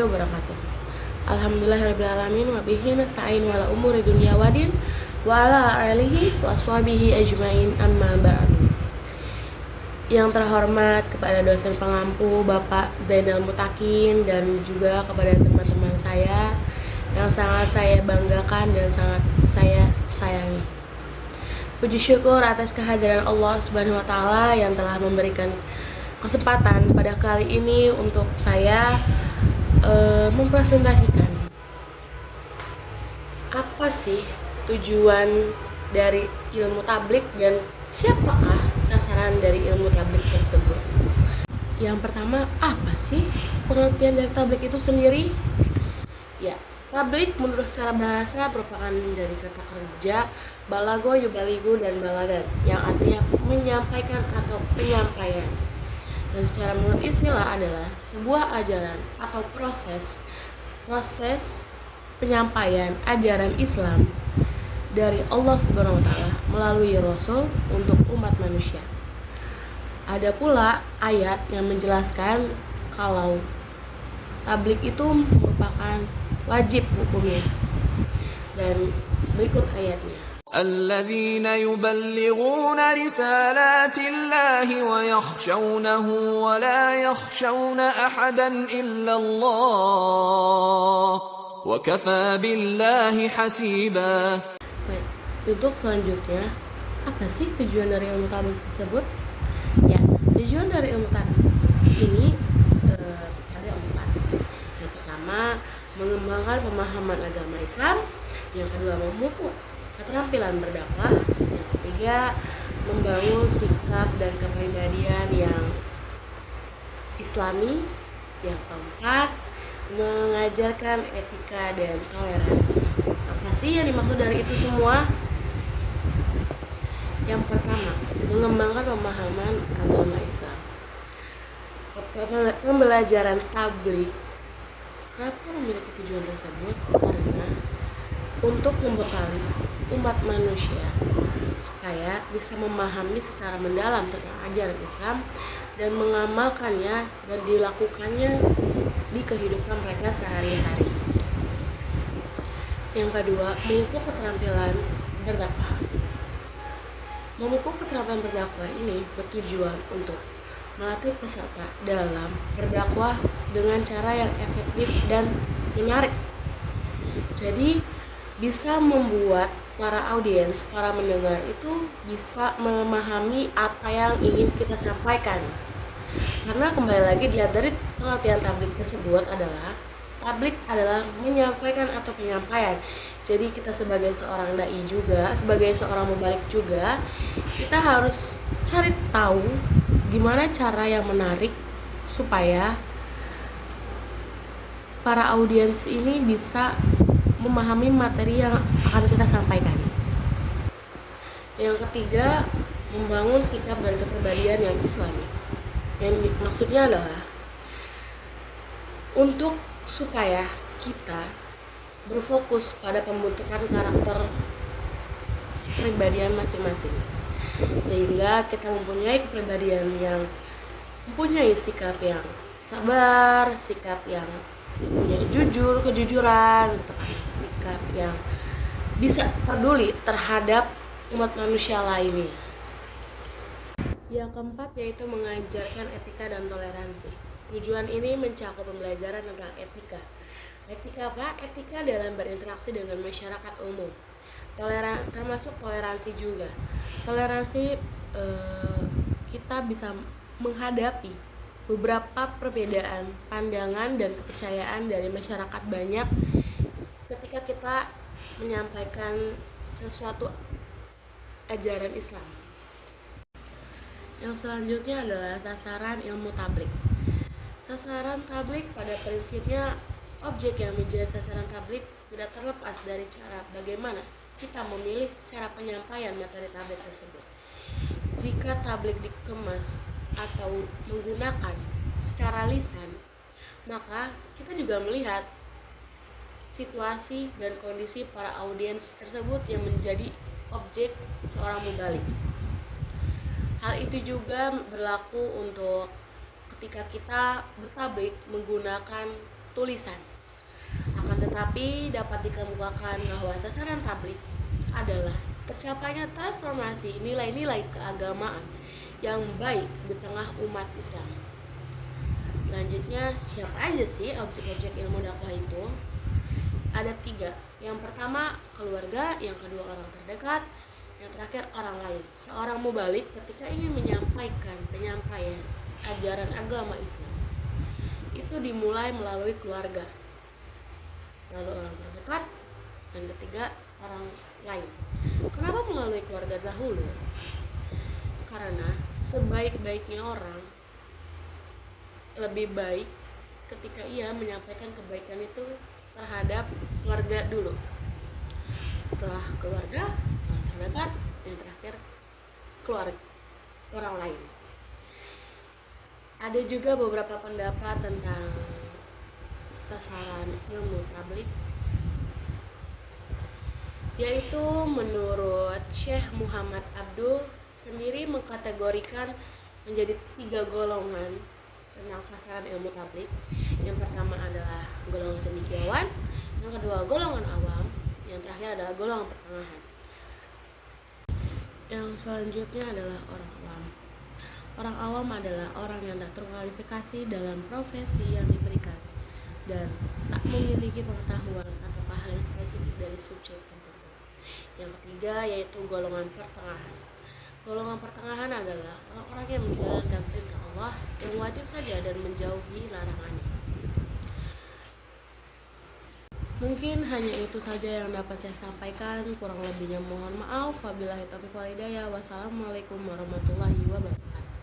wabarakatuh. Alhamdulillahirrabbilalamin wa bihi nasta'in wala umuri dunya wadin wa ala alihi wa ashabihi ajmain amma ba'du. Yang terhormat kepada dosen pengampu Bapak Zainal Mutakin dan juga kepada teman-teman saya yang sangat saya banggakan dan sangat saya sayangi. Puji syukur atas kehadiran Allah Subhanahu wa taala yang telah memberikan kesempatan pada kali ini untuk saya mempresentasikan apa sih tujuan dari ilmu tablik dan siapakah sasaran dari ilmu tablik tersebut. Yang pertama, apa sih pengertian dari tablik itu sendiri? Ya, tablik menurut secara bahasa merupakan dari kata kerja balago, yubaligu, dan balagan yang artinya menyampaikan atau penyampaian. Dan secara menurut istilah adalah sebuah ajaran atau proses penyampaian ajaran Islam dari Allah Subhanahu wa taala melalui Rasul untuk umat manusia. Ada pula ayat yang menjelaskan kalau tablik itu merupakan wajib hukumnya. Dan berikut ayatnya. الذين يبلغون رسالات الله ويخشونه ولا يخشون أحدا إلا الله وكفى بالله حسيبا. Baik, untuk selanjutnya, apa sih tujuan dari ilmu tablik tersebut? Ya, tujuan dari ilmu tablik ini ada 4. Yang pertama, mengembangkan pemahaman agama Islam. Yang kedua, memupuk keterampilan berdakwah. Yang ketiga, membangun sikap dan kepribadian yang islami. Yang keempat, mengajarkan etika dan toleransi. Apa sih yang dimaksud dari itu semua? Yang pertama, mengembangkan pemahaman agama Islam. Pembelajaran tablik kenapa memiliki tujuan tersebut? Karena untuk membekali umat manusia supaya bisa memahami secara mendalam tentang ajaran Islam dan mengamalkannya dan dilakukannya di kehidupan mereka sehari-hari. Yang kedua, memupuk keterampilan berdakwah. Memupuk keterampilan berdakwah ini bertujuan untuk melatih peserta dalam berdakwah dengan cara yang efektif dan menarik. Jadi bisa membuat para audiens, para mendengar itu bisa memahami apa yang ingin kita sampaikan. Karena kembali lagi dilihat dari pengertian tablik tersebut adalah tablik adalah menyampaikan atau penyampaian. Jadi kita sebagai seorang dai juga, sebagai seorang mubalik juga, kita harus cari tahu gimana cara yang menarik supaya para audiens ini bisa memahami materi yang akan kita sampaikan. Yang ketiga, membangun sikap dan kepribadian yang islami. Yang maksudnya adalah untuk supaya kita berfokus pada pembentukan karakter kepribadian masing-masing, sehingga kita mempunyai kepribadian yang mempunyai sikap yang sabar, sikap yang punya kejujuran, sikap yang bisa peduli terhadap umat manusia lainnya. Yang keempat yaitu mengajarkan etika dan toleransi. Tujuan ini mencakup pembelajaran tentang etika. Etika apa? Etika dalam berinteraksi dengan masyarakat umum. Termasuk toleransi juga. Toleransi kita bisa menghadapi beberapa perbedaan pandangan dan kepercayaan dari masyarakat banyak ketika kita menyampaikan sesuatu ajaran Islam. Yang selanjutnya adalah sasaran ilmu tablik. Sasaran tablik pada prinsipnya objek yang menjadi sasaran tablik tidak terlepas dari cara bagaimana kita memilih cara penyampaian materi tablik tersebut. Jika tablik dikemas atau menggunakan secara lisan, maka kita juga melihat situasi dan kondisi para audiens tersebut yang menjadi objek seorang mubalik. Hal itu juga berlaku untuk ketika kita bertablik menggunakan tulisan. Akan tetapi dapat dikemukakan bahwa sasaran tablik adalah tercapainya transformasi nilai-nilai keagamaan yang baik di tengah umat Islam. Selanjutnya, siapa aja sih objek-objek ilmu dakwah itu? Ada 3. Yang pertama, keluarga. Yang kedua, orang terdekat. Yang terakhir, orang lain. Seorang mubalik ketika ingin menyampaikan penyampaian ajaran agama Islam, itu dimulai melalui keluarga, lalu orang terdekat, dan ketiga, orang lain. Kenapa melalui keluarga dahulu? Karena sebaik-baiknya orang lebih baik ketika ia menyampaikan kebaikan itu terhadap keluarga dulu, setelah keluarga, orang terdekat, yang terakhir keluarga, orang lain. Ada juga beberapa pendapat tentang sasaran ilmu tablik, yaitu menurut Syekh Muhammad Abdul sendiri mengkategorikan menjadi 3 golongan tentang sasaran ilmu tablik. Yang pertama adalah golongan cendekiawan, yang kedua golongan awam, yang terakhir adalah golongan pertengahan. Yang selanjutnya adalah orang awam. Orang awam adalah orang yang tak terkualifikasi dalam profesi yang diberikan dan tak memiliki pengetahuan atau keahlian spesifik dari subjek tertentu. Yang ketiga yaitu golongan pertengahan. Golongan pertengahan adalah orang-orang yang menjalankan perintah Allah yang wajib saja dan menjauhi larangannya. Mungkin hanya itu saja yang dapat saya sampaikan. Kurang lebihnya mohon maaf. Wabillahi taufiq wal hidayah. Wassalamualaikum warahmatullahi wabarakatuh.